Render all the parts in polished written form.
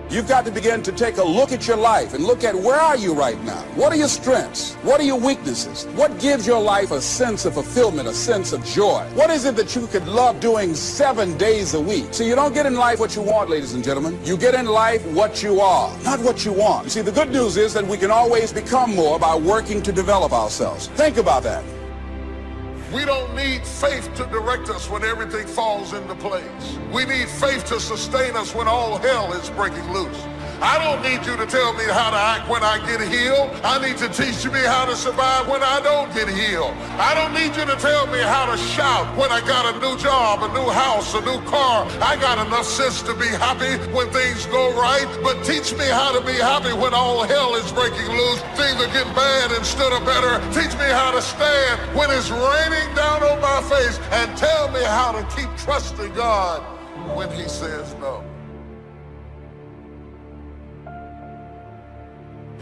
You've got to begin to take a look at your life and look at where are you right now? What are your strengths? What are your weaknesses? What gives your life a sense of fulfillment, a sense of joy? What is it that you could love doing 7 days a week? So you don't get in life what you want, ladies and gentlemen. You get in life what you are, not what you want. You see, the good news is that we can always become more by working to develop ourselves. Think about that. We don't need faith to direct us when everything falls into place. We need faith to sustain us when all hell is breaking loose. I don't need you to tell me how to act when I get healed. I need to teach me how to survive when I don't get healed. I don't need you to tell me how to shout when I got a new job, a new house, a new car. I got enough sense to be happy when things go right, but teach me how to be happy when all hell is breaking loose. Things are getting bad instead of better. Teach me how to stand when it's raining down on my face, and tell me how to keep trusting God when he says no.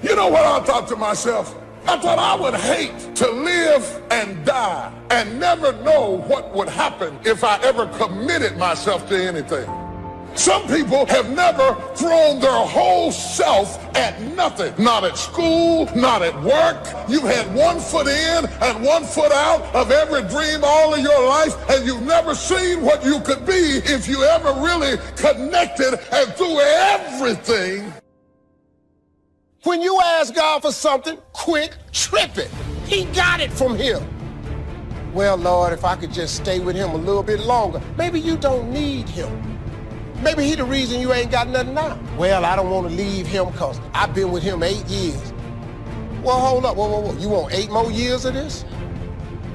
You know what I thought to myself? I thought I would hate to live and die and never know what would happen if I ever committed myself to anything. Some people have never thrown their whole self at nothing. Not at school, not at work. You've had 1 foot in and 1 foot out of every dream all of your life, and you've never seen what you could be if you ever really connected and threw everything. When you ask God for something, quit tripping. He got it from him. Well, Lord, if I could just stay with him a little bit longer. Maybe you don't need him. Maybe he the reason you ain't got nothing now. Well, I don't want to leave him because I've been with him 8 years. Well, hold up, whoa. You want 8 more years of this?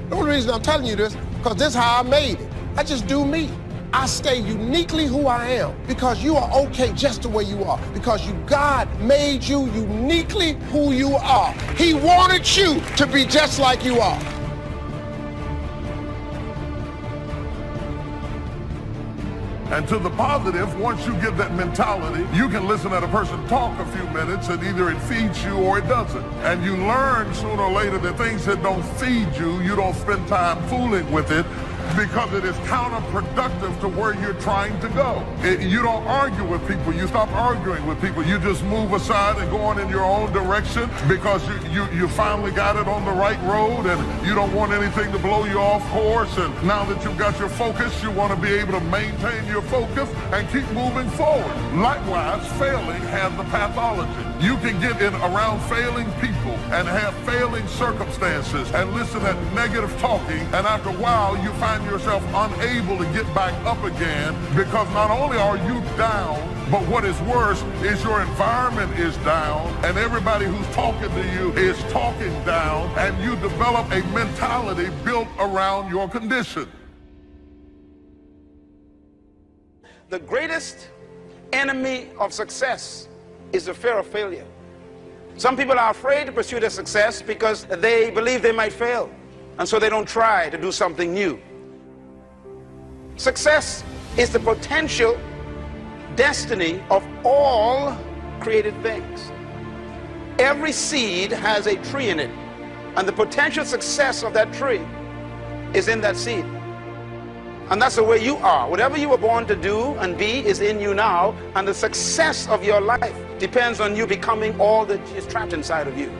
The only reason I'm telling you this, because this is how I made it. I just do me. I stay uniquely who I am because you are okay just the way you are, because God made you uniquely who you are. He wanted you to be just like you are. And to the positive, once you get that mentality, you can listen at a person talk a few minutes and either it feeds you or it doesn't. And you learn sooner or later that things that don't feed you, you don't spend time fooling with it, because it is counterproductive to where you're trying to go. You don't argue with people. You stop arguing with people. You just move aside and go on in your own direction because you finally got it on the right road, and you don't want anything to blow you off course. And now that you've got your focus, you want to be able to maintain your focus and keep moving forward. Likewise, failing has the pathology. You can get in around failing people and have failing circumstances and listen at negative talking, and after a while you find yourself unable to get back up again, because not only are you down, but what is worse is your environment is down, and everybody who's talking to you is talking down, and you develop a mentality built around your condition. The greatest enemy of success is the fear of failure. Some people are afraid to pursue their success because they believe they might fail, and so they don't try to do something new. Success is the potential destiny of all created things. Every seed has a tree in it, and the potential success of that tree is in that seed. And that's the way you are. Whatever you were born to do and be is in you now, and the success of your life depends on you becoming all that is trapped inside of you.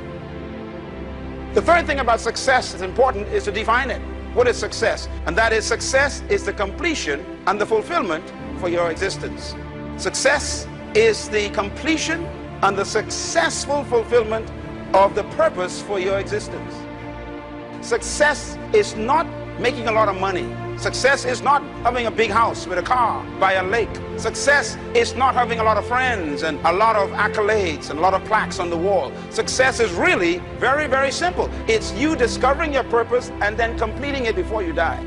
The third thing about success is important is to define it. What is success? And that is, success is the completion and the fulfillment for your existence. Success is the completion and the successful fulfillment of the purpose for your existence. Success is not making a lot of money. Success is not having a big house with a car by a lake. Success is not having a lot of friends and a lot of accolades and a lot of plaques on the wall. Success is really very, very simple. It's you discovering your purpose and then completing it before you die.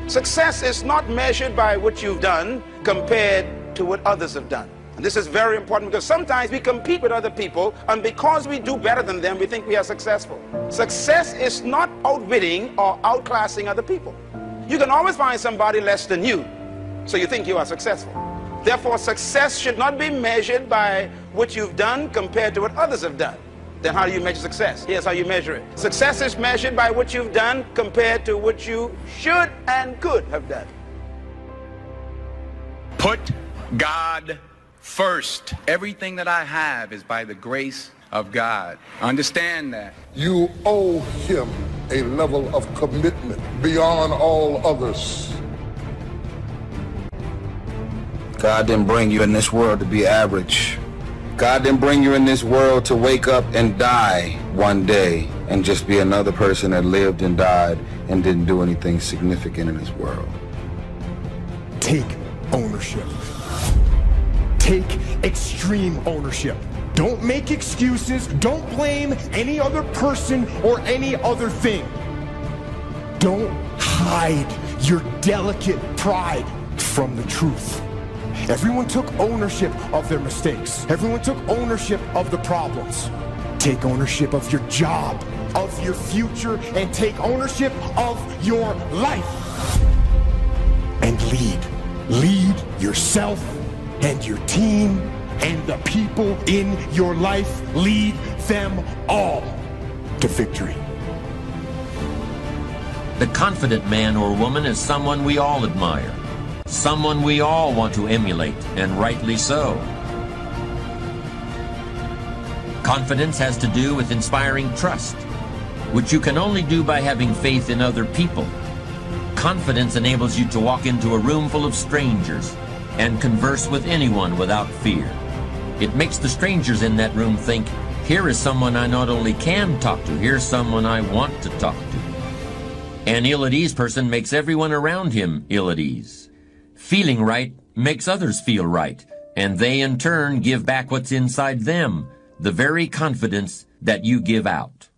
Success is not measured by what you've done compared to what others have done. And this is very important, because sometimes we compete with other people, and because we do better than them, we think we are successful. Success is not outwitting or outclassing other people. You can always find somebody less than you, so you think you are successful. Therefore, success should not be measured by what you've done compared to what others have done. Then how do you measure success? Here's how you measure it. Success is measured by what you've done compared to what you should and could have done. Put God First, everything that I have is by the grace of God. Understand that. You owe him a level of commitment beyond all others. God didn't bring you in this world to be average. God didn't bring you in this world to wake up and die one day and just be another person that lived and died and didn't do anything significant in this world. Take ownership. Take extreme ownership. Don't make excuses. Don't blame any other person or any other thing. Don't hide your delicate pride from the truth. Everyone took ownership of their mistakes. Everyone took ownership of the problems. Take ownership of your job, of your future, and take ownership of your life. And lead. Lead yourself and your team and the people in your life. Lead them all to victory. The confident man or woman is someone we all admire. Someone we all want to emulate, and rightly so. Confidence has to do with inspiring trust, which you can only do by having faith in other people. Confidence enables you to walk into a room full of strangers and converse with anyone without fear. It makes the strangers in that room think, here is someone I not only can talk to, here's someone I want to talk to. An ill-at-ease person makes everyone around him ill at ease. Feeling right makes others feel right, and they in turn give back what's inside them, the very confidence that you give out.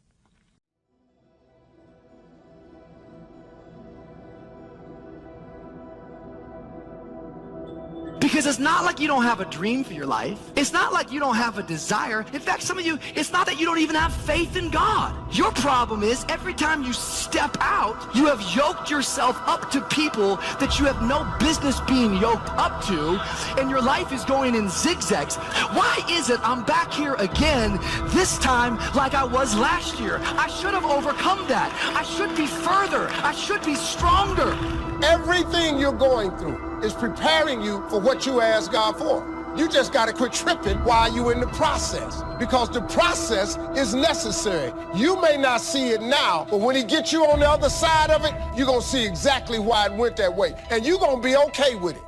Because it's not like you don't have a dream for your life. It's not like you don't have a desire. In fact, some of you, it's not that you don't even have faith in God. Your problem is every time you step out, you have yoked yourself up to people that you have no business being yoked up to, and your life is going in zigzags. Why is it I'm back here again, this time like I was last year? I should have overcome that. I should be further. I should be stronger. Everything you're going through is preparing you for what you asked God for. You just got to quit tripping while you're in the process, because the process is necessary. You may not see it now, but when he gets you on the other side of it, you're going to see exactly why it went that way, and you're going to be okay with it.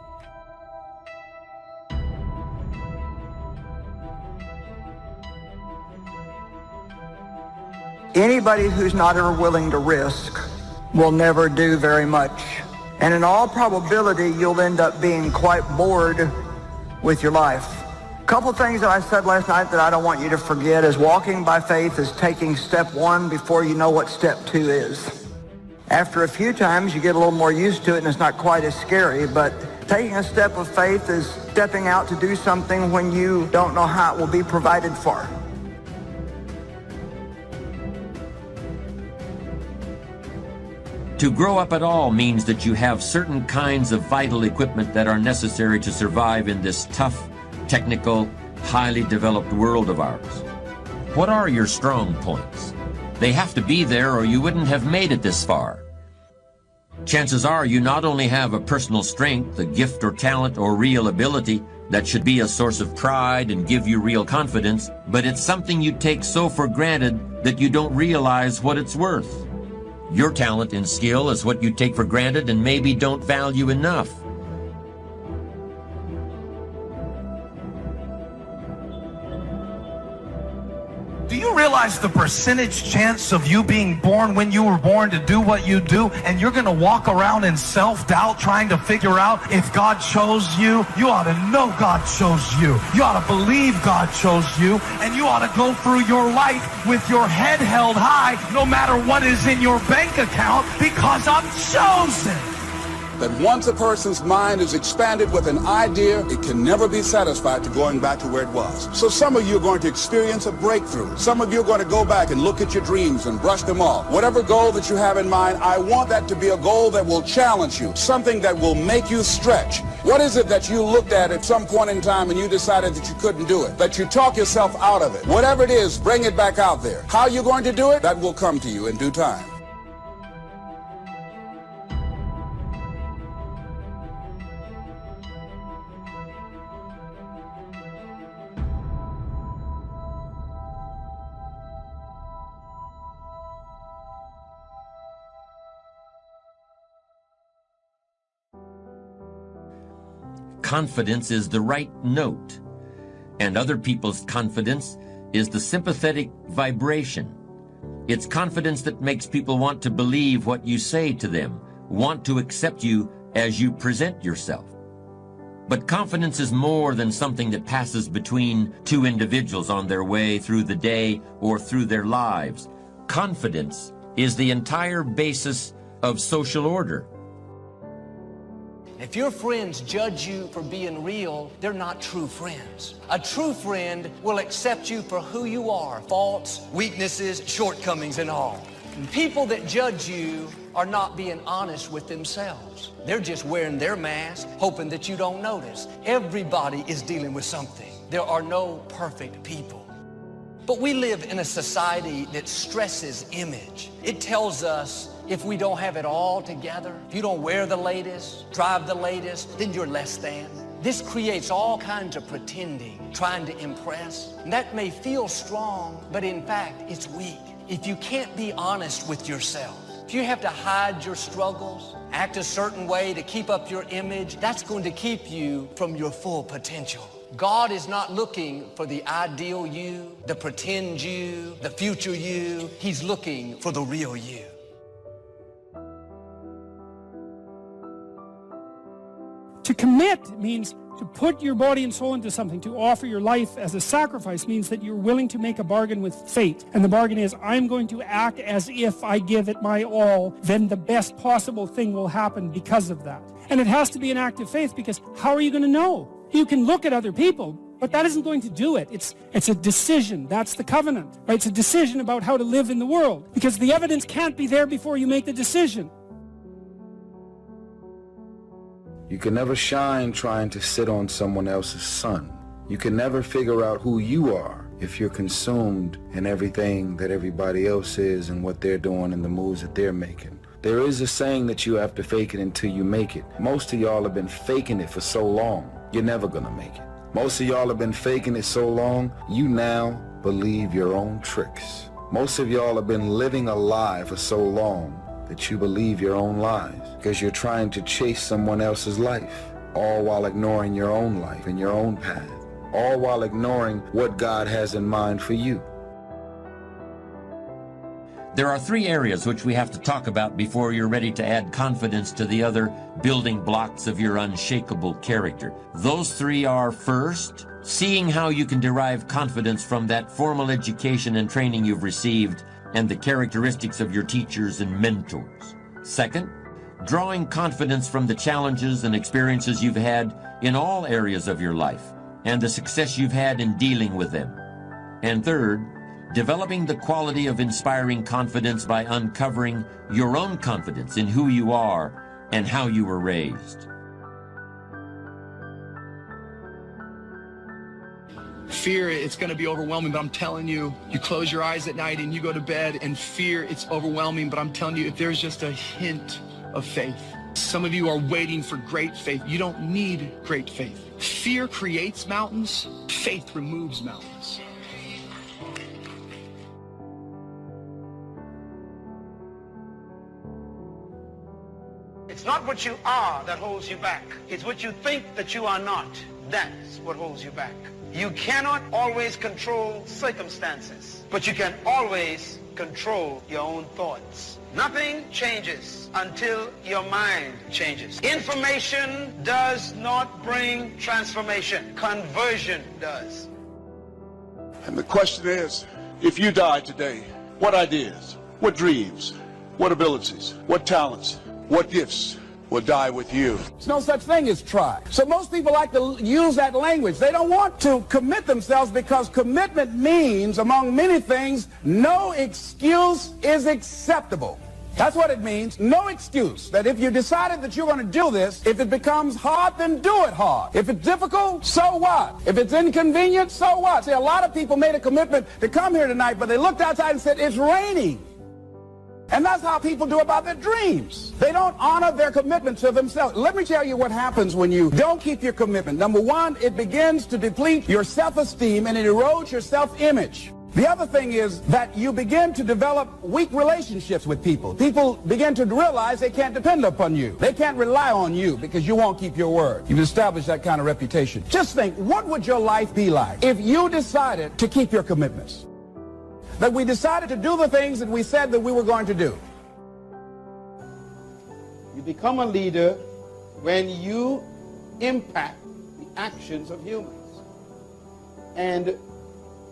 Anybody who's not ever willing to risk will never do very much. And in all probability, you'll end up being quite bored with your life. A couple things that I said last night that I don't want you to forget is walking by faith is taking step one before you know what step two is. After a few times, you get a little more used to it and it's not quite as scary, but taking a step of faith is stepping out to do something when you don't know how it will be provided for. To grow up at all means that you have certain kinds of vital equipment that are necessary to survive in this tough, technical, highly developed world of ours. What are your strong points? They have to be there or you wouldn't have made it this far. Chances are you not only have a personal strength, a gift or talent or real ability that should be a source of pride and give you real confidence, but it's something you take so for granted that you don't realize what it's worth. Your talent and skill is what you take for granted and maybe don't value enough. Do you realize the percentage chance of you being born when you were born to do what you do, and you're going to walk around in self-doubt trying to figure out if God chose you? You ought to know God chose you. You ought to believe God chose you, and you ought to go through your life with your head held high no matter what is in your bank account, because I'm chosen. That once a person's mind is expanded with an idea, it can never be satisfied to going back to where it was. So some of you are going to experience a breakthrough. Some of you are going to go back and look at your dreams and brush them off. Whatever goal that you have in mind, I want that to be a goal that will challenge you, something that will make you stretch. What is it that you looked at some point in time and you decided that you couldn't do it, that you talk yourself out of it? Whatever it is, bring it back out there. How you're going to do it, that will come to you in due time. confidence is the right note, and other people's confidence is the sympathetic vibration. It's confidence that makes people want to believe what you say to them, want to accept you as you present yourself. But confidence is more than something that passes between two individuals on their way through the day or through their lives. Confidence is the entire basis of social order. If your friends judge you for being real, they're not true friends. A true friend will accept you for who you are, faults, weaknesses, shortcomings, and all. And people that judge you are not being honest with themselves. They're just wearing their mask, hoping that you don't notice. Everybody is dealing with something. There are no perfect people. But we live in a society that stresses image. It tells us if we don't have it all together, if you don't wear the latest, drive the latest, then you're less than. This creates all kinds of pretending, trying to impress. And that may feel strong, but in fact, it's weak. If you can't be honest with yourself, if you have to hide your struggles, act a certain way to keep up your image, that's going to keep you from your full potential. God is not looking for the ideal you, the pretend you, the future you. He's looking for the real you. To commit means to put your body and soul into something. To offer your life as a sacrifice means that you're willing to make a bargain with fate. And the bargain is, I'm going to act as if I give it my all, then the best possible thing will happen because of that. And it has to be an act of faith, because how are you going to know? You can look at other people, but that isn't going to do it. It's a decision. That's the covenant, right? It's a decision about how to live in the world, because the evidence can't be there before you make the decision. You can never shine trying to sit on someone else's sun. You can never figure out who you are if you're consumed in everything that everybody else is and what they're doing and the moves that they're making. There is a saying that you have to fake it until you make it. Most of y'all have been faking it for so long, you're never gonna make it. Most of y'all have been faking it so long, you now believe your own tricks. Most of y'all have been living a lie for so long that you believe your own lies, because you're trying to chase someone else's life, all while ignoring your own life and your own path, all while ignoring what God has in mind for you. There are three areas which we have to talk about before you're ready to add confidence to the other building blocks of your unshakable character. Those three are: first, seeing how you can derive confidence from that formal education and training you've received and the characteristics of your teachers and mentors. Second, drawing confidence from the challenges and experiences you've had in all areas of your life and the success you've had in dealing with them. And third, developing the quality of inspiring confidence by uncovering your own confidence in who you are and how you were raised. Fear, it's going to be overwhelming, but I'm telling you, you close your eyes at night and you go to bed and fear, it's overwhelming, but I'm telling you, if there's just a hint of faith. Some of you are waiting for great faith. You don't need great faith. Fear creates mountains. Faith removes mountains. It's not what you are that holds you back. It's what you think that you are not. That's what holds you back. You cannot always control circumstances, but you can always control your own thoughts. Nothing changes until your mind changes. Information does not bring transformation. Conversion does. And the question is, if you die today, what ideas, what dreams, what abilities, what talents, what gifts will die with you? There's no such thing as try. So most people like to use that language. They don't want to commit themselves, because commitment means, among many things, no excuse is acceptable. That's what it means. No excuse. That if you decided that you're going to do this, if it becomes hard, then do it hard. If it's difficult, so what? If it's inconvenient, so what? See, a lot of people made a commitment to come here tonight, but they looked outside and said, it's raining. And that's how people do about their dreams. They don't honor their commitment to themselves. Let me tell you what happens when you don't keep your commitment. Number one, it begins to deplete your self-esteem and it erodes your self-image. The other thing is that you begin to develop weak relationships with people. People begin to realize they can't depend upon you. They can't rely on you because you won't keep your word. You've established that kind of reputation. Just think, what would your life be like if you decided to keep your commitments? That we decided to do the things that we said that we were going to do. You become a leader when you impact the actions of humans. And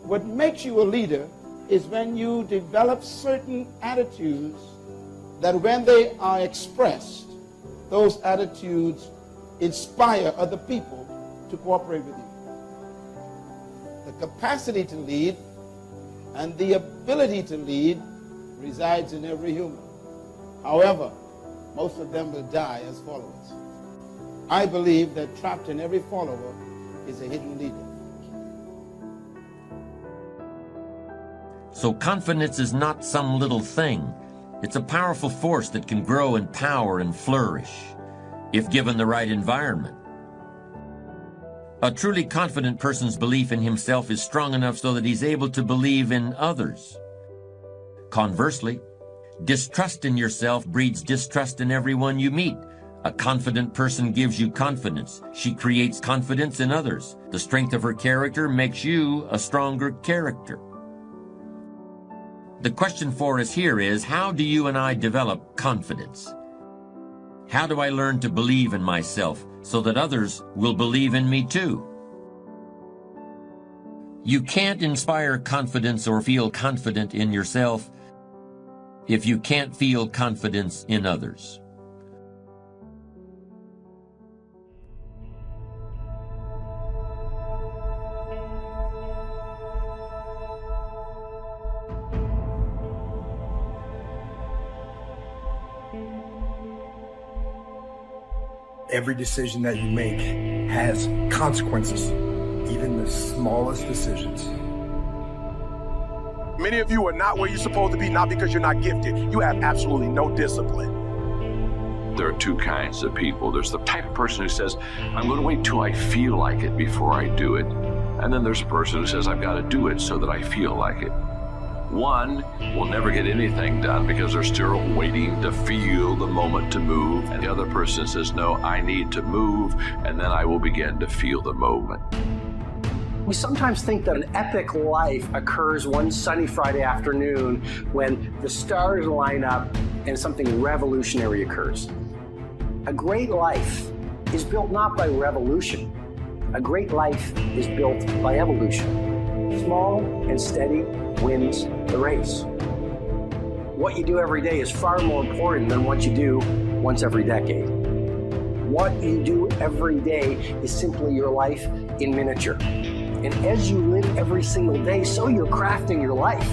what makes you a leader is when you develop certain attitudes that when they are expressed, those attitudes inspire other people to cooperate with you. The capacity to lead and the ability to lead resides in every human. However, most of them will die as followers. I believe that trapped in every follower is a hidden leader. So confidence is not some little thing. It's a powerful force that can grow in power and flourish, if given the right environment. A truly confident person's belief in himself is strong enough so that he's able to believe in others. Conversely, distrust in yourself breeds distrust in everyone you meet. A confident person gives you confidence. She creates confidence in others. The strength of her character makes you a stronger character. The question for us here is, how do you and I develop confidence? How do I learn to believe in myself so that others will believe in me too? You can't inspire confidence or feel confident in yourself if you can't feel confidence in others. Every decision that you make has consequences, even the smallest decisions. Many of you are not where you're supposed to be, not because you're not gifted. You have absolutely no discipline. There are two kinds of people. There's the type of person who says, I'm going to wait till I feel like it before I do it. And then there's a person who says, I've got to do it so that I feel like it. One will never get anything done because they're still waiting to feel the moment to move. And the other person says, no, I need to move, and then I will begin to feel the moment. We sometimes think that an epic life occurs one sunny Friday afternoon when the stars line up and something revolutionary occurs. A great life is built not by revolution. A great life is built by evolution. Small and steady wins the race. What you do every day is far more important than what you do once every decade. What you do every day is simply your life in miniature. And as you live every single day, so you're crafting your life.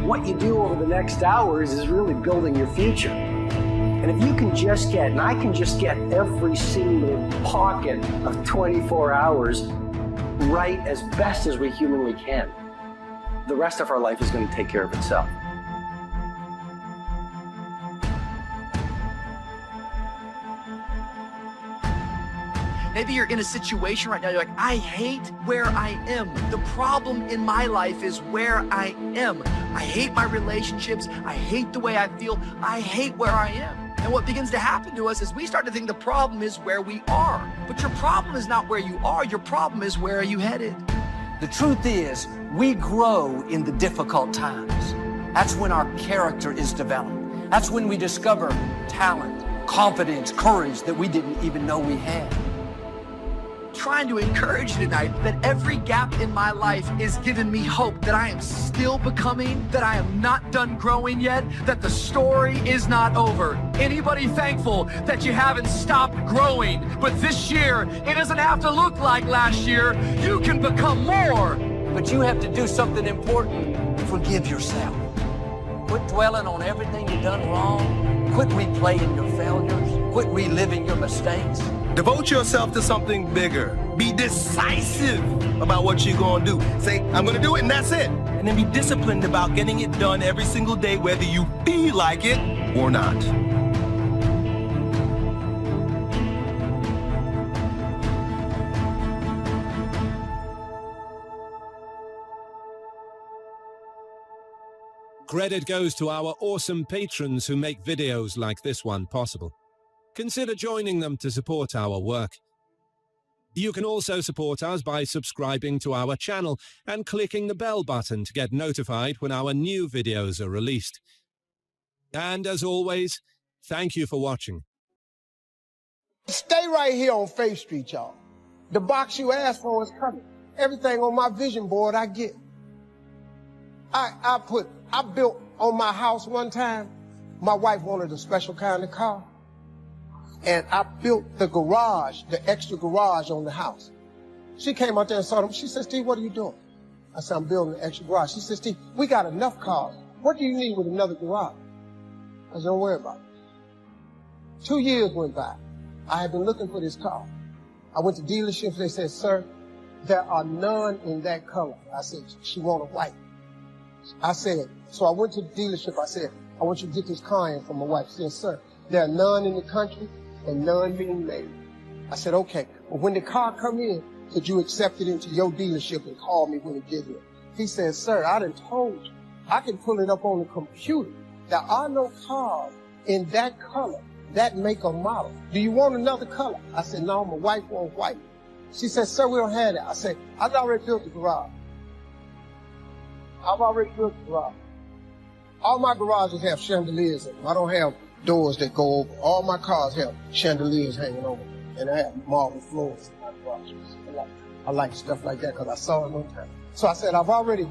What you do over the next hours is really building your future. And if you can just get, and I can just get every single pocket of 24 hours right as best as we humanly can, the rest of our life is going to take care of itself. Maybe you're in a situation right now, you're like, I hate where I am. The problem in my life is where I am. I hate my relationships. I hate the way I feel. I hate where I am. And what begins to happen to us is we start to think the problem is where we are. But your problem is not where you are. Your problem is where are you headed? The truth is, we grow in the difficult times. That's when our character is developed. That's when we discover talent, confidence, courage that we didn't even know we had. Trying to encourage you tonight that every gap in my life is giving me hope that I am still becoming, that I am not done growing yet, that the story is not over. Anybody thankful that you haven't stopped growing? But this year, it doesn't have to look like last year. You can become more. But you have to do something important. Forgive yourself. Quit dwelling on everything you've done wrong. Quit replaying your failures. Quit reliving your mistakes. Devote yourself to something bigger. Be decisive about what you're going to do. Say, I'm going to do it, and that's it. And then be disciplined about getting it done every single day, whether you feel like it or not. Credit goes to our awesome patrons who make videos like this one possible. Consider joining them to support our work. You can also support us by subscribing to our channel and clicking the bell button to get notified when our new videos are released. And as always, thank you for watching. Stay right here on Faith Street, y'all. The box you asked for is coming. Everything on my vision board I get. I built on my house one time. My wife wanted a special kind of car. And I built the garage, the extra garage on the house. She came out there and saw them. She said, Steve, what are you doing? I said, I'm building an extra garage. She said, Steve, we got enough cars. What do you need with another garage? I said, don't worry about it. 2 years went by. I had been looking for this car. I went to dealerships. They said, sir, there are none in that color. I said, she want a white. I said, so I went to the dealership. I said, I want you to get this car in for my wife. She said, sir, there are none in the country and none being made. I said, okay. Well, when the car come in, could you accept it into your dealership and call me when it gets here? He said, sir, I done told you. I can pull it up on the computer. There are no cars in that color, that make or model. Do you want another color? I said, no, my wife wants white. She said, sir, we don't have that. I said, I've already built the garage. I've already built the garage. All my garages have chandeliers in them. I don't have doors that go over. All my cars have chandeliers hanging over them. And I have marble floors in my garage. I like stuff like that because I saw it one time. So I said, I've already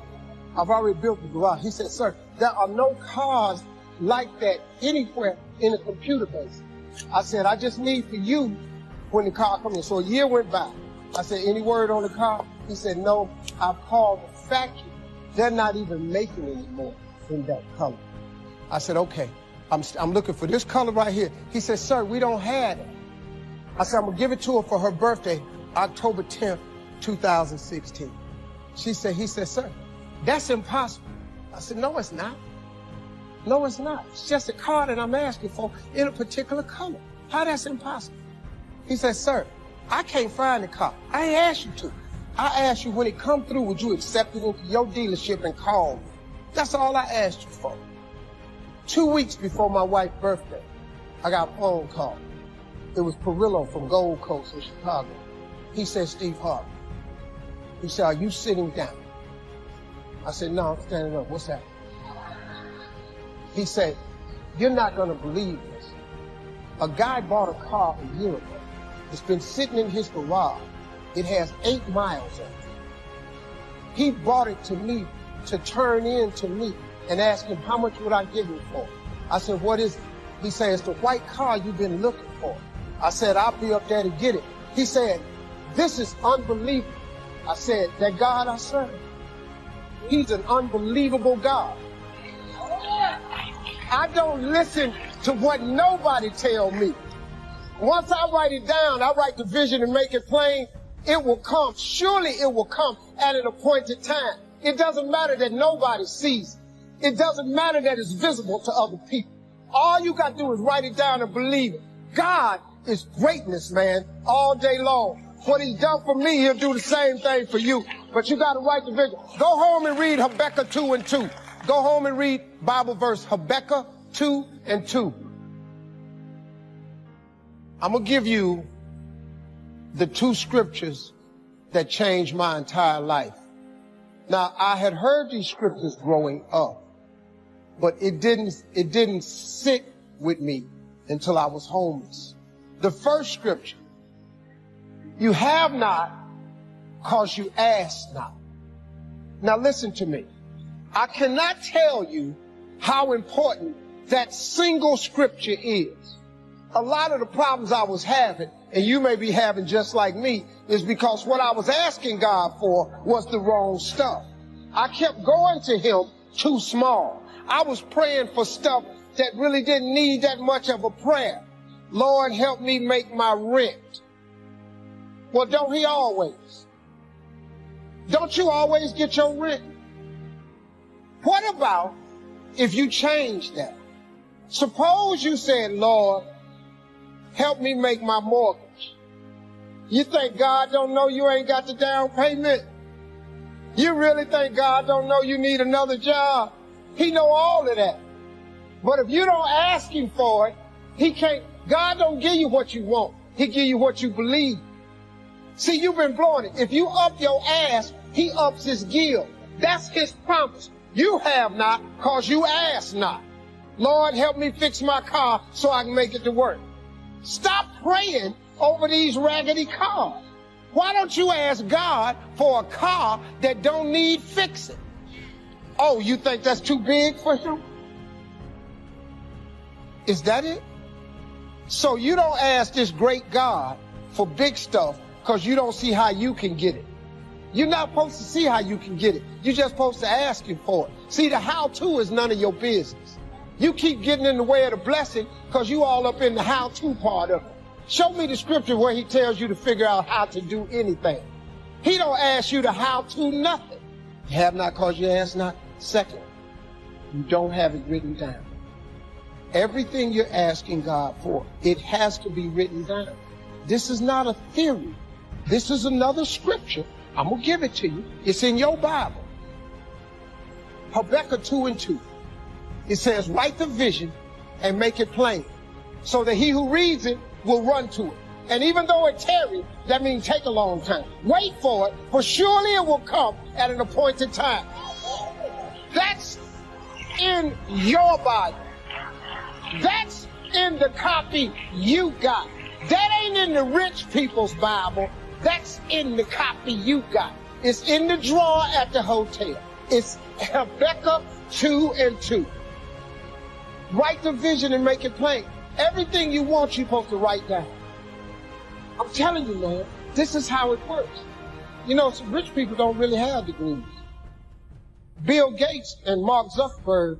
built the garage. He said, sir, there are no cars like that anywhere in a computer base. I said, I just need for you when the car comes in. So a year went by. I said, any word on the car? He said, no, I've called the factory. They're not even making it anymore in that color. I said, okay, I'm looking for this color right here. He said, sir, we don't have it. I said, I'm gonna give it to her for her birthday, October 10th, 2016. He said, sir, that's impossible. I said, no, it's not. No, it's not. It's just a car that I'm asking for in a particular color. How that's impossible? He said, sir, I can't find the car. I ain't asked you to. I asked you when it come through, would you accept it into your dealership and call me? That's all I asked you for. 2 weeks before my wife's birthday, I got a phone call. It was Perillo from Gold Coast in Chicago. He said, Steve Harvey. He said, are you sitting down? I said, no, I'm standing up. What's that? He said, you're not going to believe this. A guy bought a car a year ago. It's been sitting in his garage. It has 8 miles on it. He brought it to me to turn in to me and ask him, how much would I give him for? I said, what is it? He said, it's the white car you've been looking for. I said, I'll be up there to get it. He said, this is unbelievable. I said, that God I serve, he's an unbelievable God. I don't listen to what nobody tell me. Once I write it down, I write the vision and make it plain, it will come. Surely it will come at an appointed time. It doesn't matter that nobody sees it. It doesn't matter that it's visible to other people. All you got to do is write it down and believe it. God is greatness, man, all day long. What he's done for me, he'll do the same thing for you. But you got to write the vision. Go home and read Habakkuk 2:2. Go home and read Bible verse Habakkuk 2:2. I'm going to give you the 2 scriptures that changed my entire life. Now, I had heard these scriptures growing up, but it didn't sit with me until I was homeless. The first scripture, you have not because you ask not. Now listen to me. I cannot tell you how important that single scripture is. A lot of the problems I was having, and you may be having just like me, is because what I was asking God for was the wrong stuff. I kept going to him too small. I was praying for stuff that really didn't need that much of a prayer. Lord, help me make my rent. Well, don't he always? Don't you always get your rent? What about if you change that? Suppose you said, Lord, help me make my mortgage. You think God don't know you ain't got the down payment? You really think God don't know you need another job? He know all of that. But if you don't ask him for it, he can't. God don't give you what you want. He give you what you believe. See, you've been blowing it. If you up your ass, he ups his gill. That's his promise. You have not, cause you ask not. Lord, help me fix my car so I can make it to work. Stop praying over these raggedy cars. Why don't you ask God for a car that don't need fixing? Oh, you think that's too big for him? Is that it? So you don't ask this great God for big stuff because you don't see how you can get it. You're not supposed to see how you can get it. You're just supposed to ask him for it. See, the how-to is none of your business. You keep getting in the way of the blessing because you all up in the how-to part of it. Show me the scripture where he tells you to figure out how to do anything. He don't ask you to how-to nothing. You have not because you ask not. Second, you don't have it written down. Everything you're asking God for, it has to be written down. This is not a theory. This is another scripture. I'm going to give it to you. It's in your Bible. Habakkuk 2:2. It says, write the vision and make it plain so that he who reads it will run to it. And even though it tarries, that means take a long time. Wait for it, for surely it will come at an appointed time. That's in your Bible. That's in the copy you got. That ain't in the rich people's Bible. That's in the copy you got. It's in the drawer at the hotel. It's Habakkuk 2:2. Write the vision and make it plain. Everything you want, you're supposed to write down. I'm telling you, man, this is how it works. You know, some rich people don't really have degrees. Bill Gates and Mark Zuckerberg,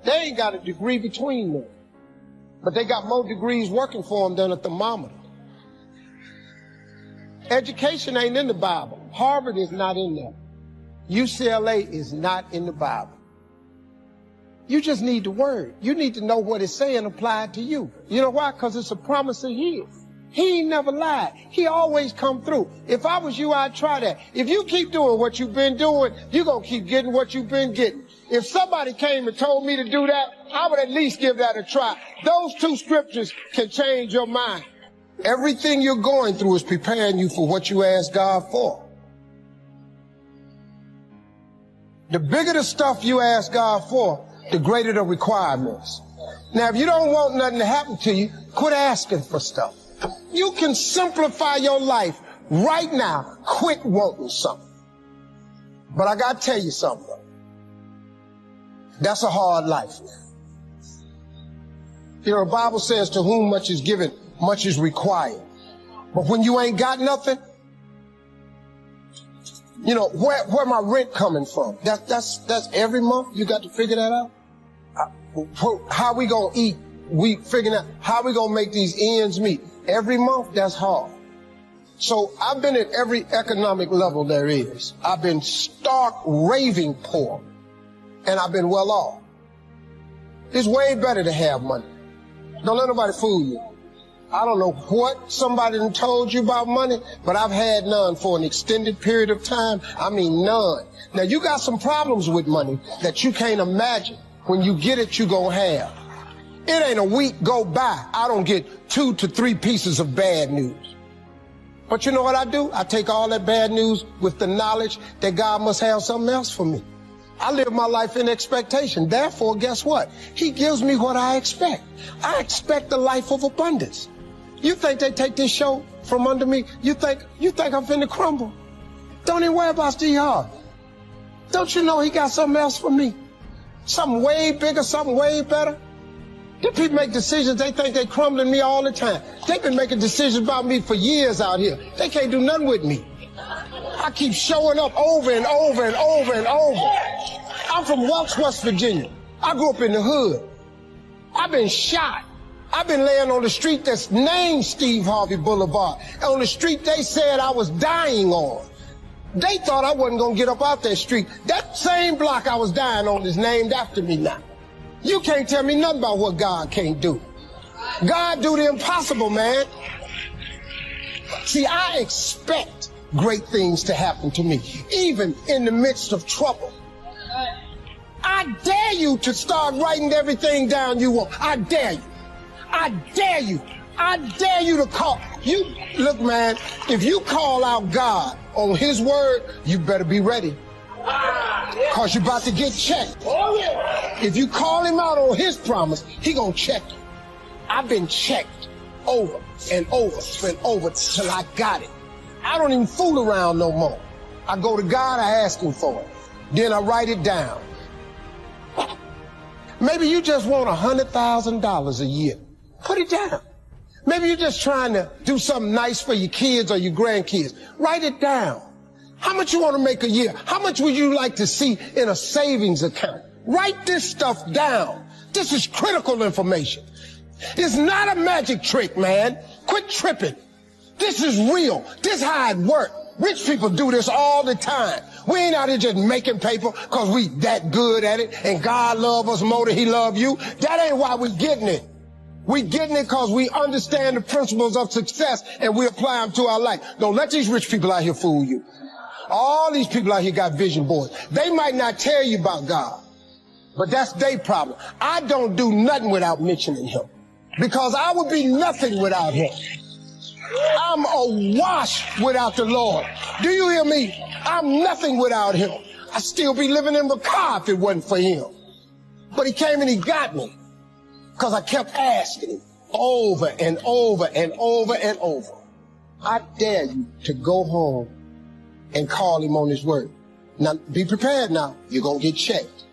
they ain't got a degree between them. But they got more degrees working for them than a thermometer. Education ain't in the Bible. Harvard is not in there. UCLA is not in the Bible. You just need the word. You need to know what it's saying applied to you. You know why? Because it's a promise of his. He ain't never lied. He always come through. If I was you, I'd try that. If you keep doing what you've been doing, you're going to keep getting what you've been getting. If somebody came and told me to do that, I would at least give that a try. Those two scriptures can change your mind. Everything you're going through is preparing you for what you ask God for. The bigger the stuff you ask God for, the greater the requirements. Now, if you don't want nothing to happen to you, quit asking for stuff. You can simplify your life right now. Quit wanting something. But I got to tell you something. That's a hard life. You know, the Bible says to whom much is given, much is required. But when you ain't got nothing, you know, where my rent coming from? That's every month. You got to figure that out. How we gonna eat? We figuring out how we gonna make these ends meet. Every month, that's hard. So I've been at every economic level there is. I've been stark raving poor, and I've been well off. It's way better to have money. Don't let nobody fool you. I don't know what somebody done told you about money, but I've had none for an extended period of time. I mean, none. Now, you got some problems with money that you can't imagine. When you get it, you gonna have. It ain't a week go by, I don't get 2 to 3 pieces of bad news. But you know what I do? I take all that bad news with the knowledge that God must have something else for me. I live my life in expectation. Therefore, guess what? He gives me what I expect. I expect a life of abundance. You think they take this show from under me? You think I'm finna crumble? Don't even worry about Steve Harvey. Don't you know he got something else for me? Something way bigger, something way better. The people make decisions, they think they crumbling me all the time. They've been making decisions about me for years out here. They can't do nothing with me. I keep showing up over and over and over and over. I'm from Welch, West Virginia. I grew up in the hood. I've been shot. I've been laying on the street that's named Steve Harvey Boulevard. On the street they said I was dying on. They thought I wasn't going to get up out that street. That same block I was dying on is named after me now. You can't tell me nothing about what God can't do. God do the impossible, man. See, I expect great things to happen to me, even in the midst of trouble. I dare you to start writing everything down you want. I dare you. I dare you. I dare you to call. You, look, man, if you call out God on his word, you better be ready. Because you're about to get checked. If you call him out on his promise, he gonna check you. I've been checked over and over and over till I got it. I don't even fool around no more. I go to God, I ask him for it. Then I write it down. Maybe you just want $100,000 a year. Put it down. Maybe you're just trying to do something nice for your kids or your grandkids. Write it down. How much you want to make a year? How much would you like to see in a savings account? Write this stuff down. This is critical information. It's not a magic trick, man. Quit tripping. This is real. This is how it works. Rich people do this all the time. We ain't out here just making paper because we that good at it and God love us more than he love you. That ain't why we getting it. We getting it because we understand the principles of success and we apply them to our life. Don't let these rich people out here fool you. All these people out here got vision boards. They might not tell you about God, but that's their problem. I don't do nothing without mentioning him because I would be nothing without him. I'm awash without the Lord. Do you hear me? I'm nothing without him. I'd still be living in the car if it wasn't for him. But he came and he got me because I kept asking him over and over and over and over. I dare you to go home and call him on his word. Now, be prepared now. You're going to get checked.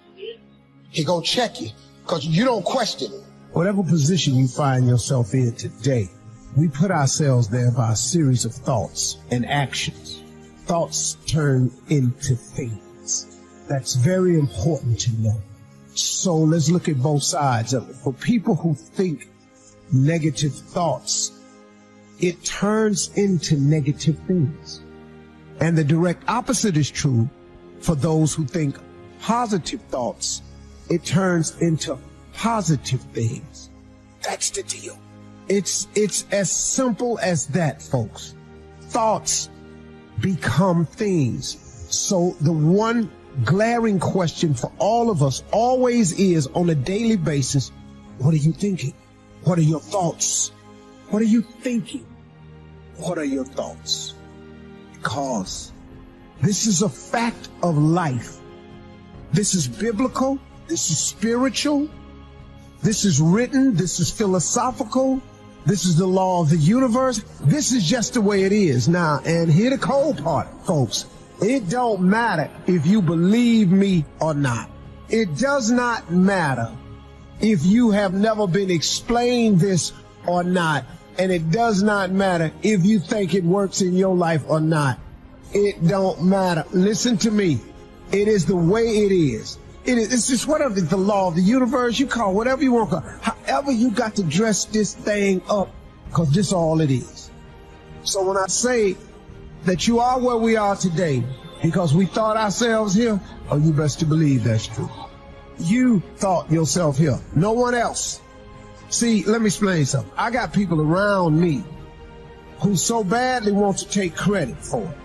He going to check you because you don't question him. Whatever position you find yourself in today, we put ourselves there by a series of thoughts and actions. Thoughts turn into things. That's very important to know. So let's look at both sides of it. For people who think negative thoughts, it turns into negative things. And the direct opposite is true for those who think positive thoughts. It turns into positive things. That's the deal. It's as simple as that, folks. Thoughts become things. So the one glaring question for all of us always is on a daily basis, what are you thinking? What are your thoughts? What are you thinking? What are your thoughts? Because this is a fact of life. This is biblical. This is spiritual. This is written. This is philosophical. This is the law of the universe. This is just the way it is. Now, and here the cold part, folks. It don't matter if you believe me or not. It does not matter if you have never been explained this or not. And it does not matter if you think it works in your life or not. It don't matter. Listen to me. It is the way it is. It's just whatever the law of the universe, you call whatever you want to call. However you got to dress this thing up, because this is all it is. So when I say that you are where we are today because we thought ourselves here, oh, you best to believe that's true. You thought yourself here, no one else. See, let me explain something. I got people around me who so badly want to take credit for it,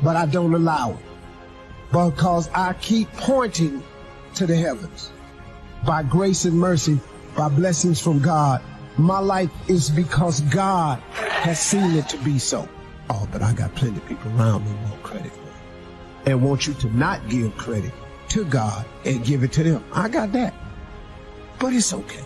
but I don't allow it. Because I keep pointing to the heavens. By grace and mercy, by blessings from God, my life is because God has seen it to be so. Oh, but I got plenty of people around me who want credit for it and want you to not give credit to God and give it to them. I got that. But it's okay.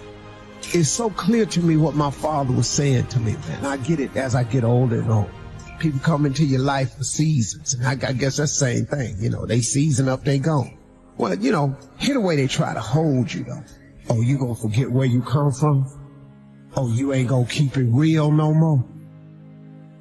It's so clear to me what my father was saying to me, man. I get it as I get older and older. People come into your life for seasons. And I guess that's the same thing. You know, they season up, they gone. Well, you know, here the way they try to hold you, though. Oh, you gonna forget where you come from? Oh, you ain't gonna keep it real no more?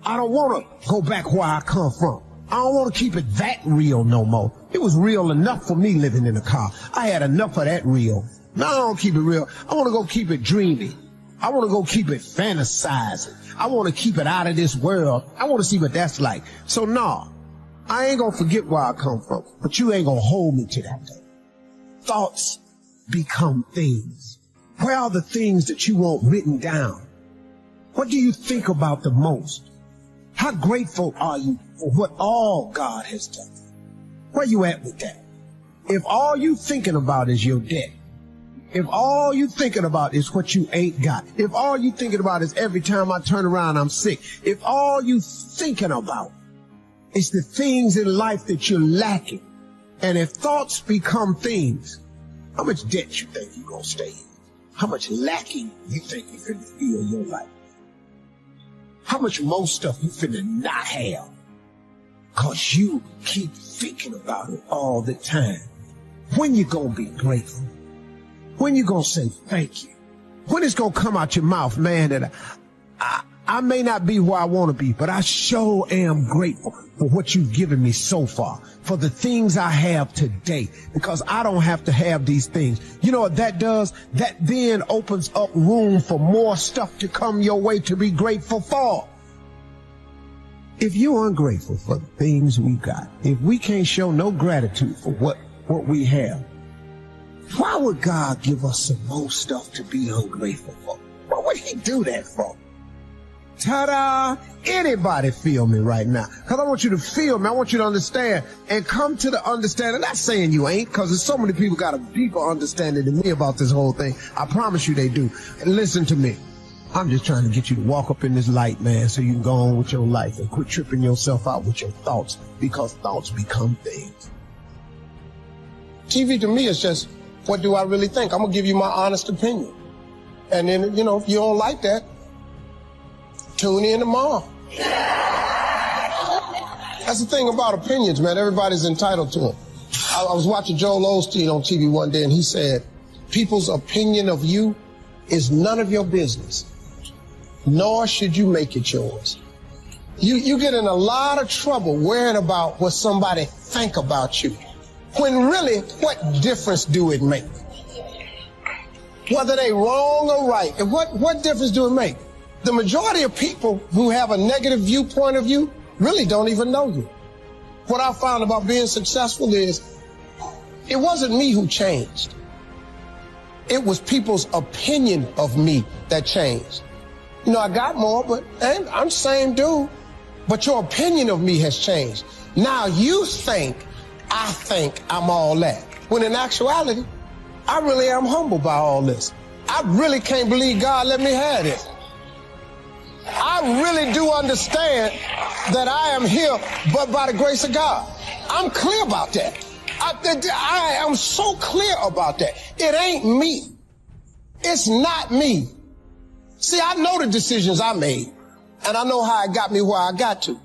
I don't want to go back where I come from. I don't want to keep it that real no more. It was real enough for me living in a car. I had enough of that real. Now I don't keep it real. I want to go keep it dreamy. I want to go keep it fantasizing. I want to keep it out of this world. I want to see what that's like. So nah, I ain't gonna forget where I come from, but you ain't gonna hold me to that day. Thoughts become things. Where are the things that you want written down? What do you think about the most? How grateful are you for what all God has done? Where you at with that? If all you thinking about is your debt, if all you thinking about is what you ain't got, if all you thinking about is every time I turn around I'm sick, if all you thinking about is the things in life that you're lacking, and if thoughts become things, how much debt you think you're gonna stay in? How much lacking you think you finna feel in your life? How much more stuff you finna not have? Cause you keep thinking about it all the time. When you gonna be grateful? When you gonna say thank you? When it's gonna come out your mouth, man, that I may not be where I wanna be, but I sure am grateful for what you've given me so far, for the things I have today, because I don't have to have these things. You know what that does? That then opens up room for more stuff to come your way to be grateful for. If you're ungrateful for the things we got, if we can't show no gratitude for what we have, why would God give us some more stuff to be ungrateful for? What would he do that for? Ta-da! Anybody feel me right now? Because I want you to feel me. I want you to understand and come to the understanding. I'm not saying you ain't, because there's so many people got a deeper understanding than me about this whole thing. I promise you they do. And listen to me. I'm just trying to get you to walk up in this light, man, so you can go on with your life and quit tripping yourself out with your thoughts, because thoughts become things. TV to me is just, what do I really think? I'm going to give you my honest opinion. And then, you know, if you don't like that, tune in tomorrow. That's the thing about opinions, man. Everybody's entitled to them. I was watching Joel Osteen on TV one day, and he said, people's opinion of you is none of your business, nor should you make it yours. You get in a lot of trouble worrying about what somebody think about you, when really, what difference do it make? Whether they wrong or right, and what difference do it make? The majority of people who have a negative viewpoint of you really don't even know you. What I found about being successful is, it wasn't me who changed. It was people's opinion of me that changed. You know, I got more, but I'm the same dude. But your opinion of me has changed. Now you think I'm all that. When in actuality, I really am humbled by all this. I really can't believe God let me have this. I really do understand that I am here but by the grace of God. I'm clear about that. I am so clear about that. It ain't me. It's not me. See, I know the decisions I made, and I know how it got me where I got to.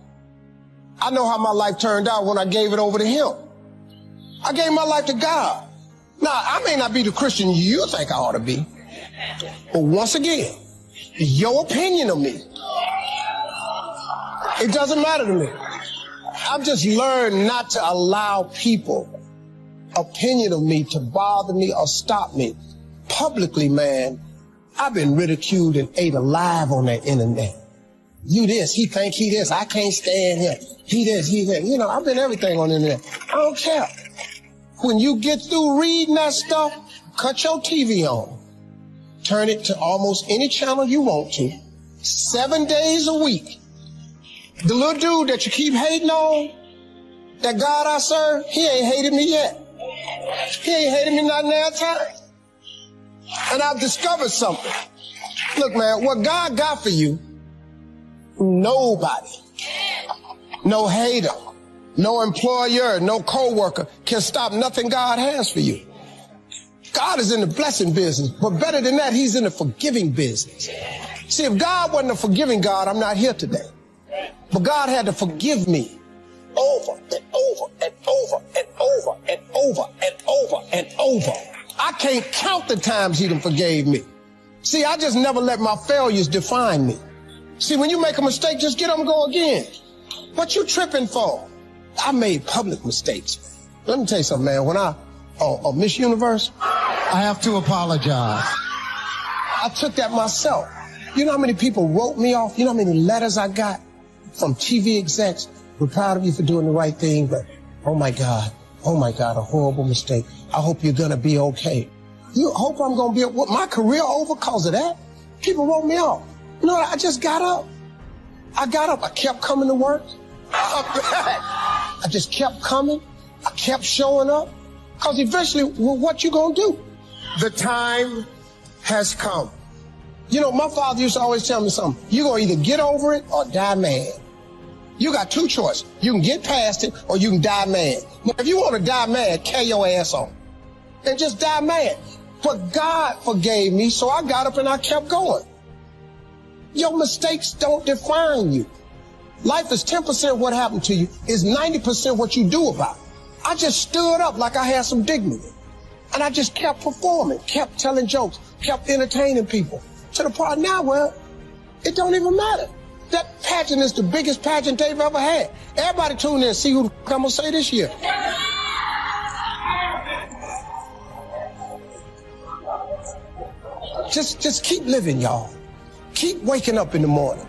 I know how my life turned out when I gave it over to him. I gave my life to God. Now, I may not be the Christian you think I ought to be, but once again, your opinion of me, it doesn't matter to me. I've just learned not to allow people opinion of me to bother me or stop me. Publicly, man, I've been ridiculed and ate alive on that internet. You this, he think he this, I can't stand him. He this, he that. You know, I've been everything on the internet. I don't care. When you get through reading that stuff, cut your TV on. Turn it to almost any channel you want to. 7 days a week. The little dude that you keep hating on, that God I serve, he ain't hated me yet. He ain't hated me not now time. And I've discovered something. Look, man, what God got for you, nobody, no hater, no employer, no co-worker can stop nothing God has for you. God is in the blessing business, but better than that, he's in the forgiving business. See, if God wasn't a forgiving God, I'm not here today. But God had to forgive me over and over and over and over and over and over and over. I can't count the times he done forgave me. See, I just never let my failures define me. See, when you make a mistake, just get up and go again. What you tripping for? I made public mistakes. Let me tell you something, man. When Miss Universe, I have to apologize. I took that myself. You know how many people wrote me off? You know how many letters I got from TV execs? We're proud of you for doing the right thing, but oh my God, a horrible mistake. I hope you're gonna be okay. You hope I'm gonna be, what, my career over cause of that? People wrote me off. You know what, I just got up. I kept coming to work. I just kept coming. I kept showing up. Because eventually, well, what you gonna do? The time has come. You know, my father used to always tell me something. You're gonna either get over it or die mad. You got two choices. You can get past it or you can die mad. Now, if you want to die mad, carry your ass on. And just die mad. But God forgave me, so I got up and I kept going. Your mistakes don't define you. Life is 10% what happened to you, is 90% what you do about it. I just stood up like I had some dignity. And I just kept performing, kept telling jokes, kept entertaining people. To the point now where it don't even matter. That pageant is the biggest pageant they've ever had. Everybody tune in and see who the f*** I'm gonna say this year. Just keep living, y'all. Keep waking up in the morning.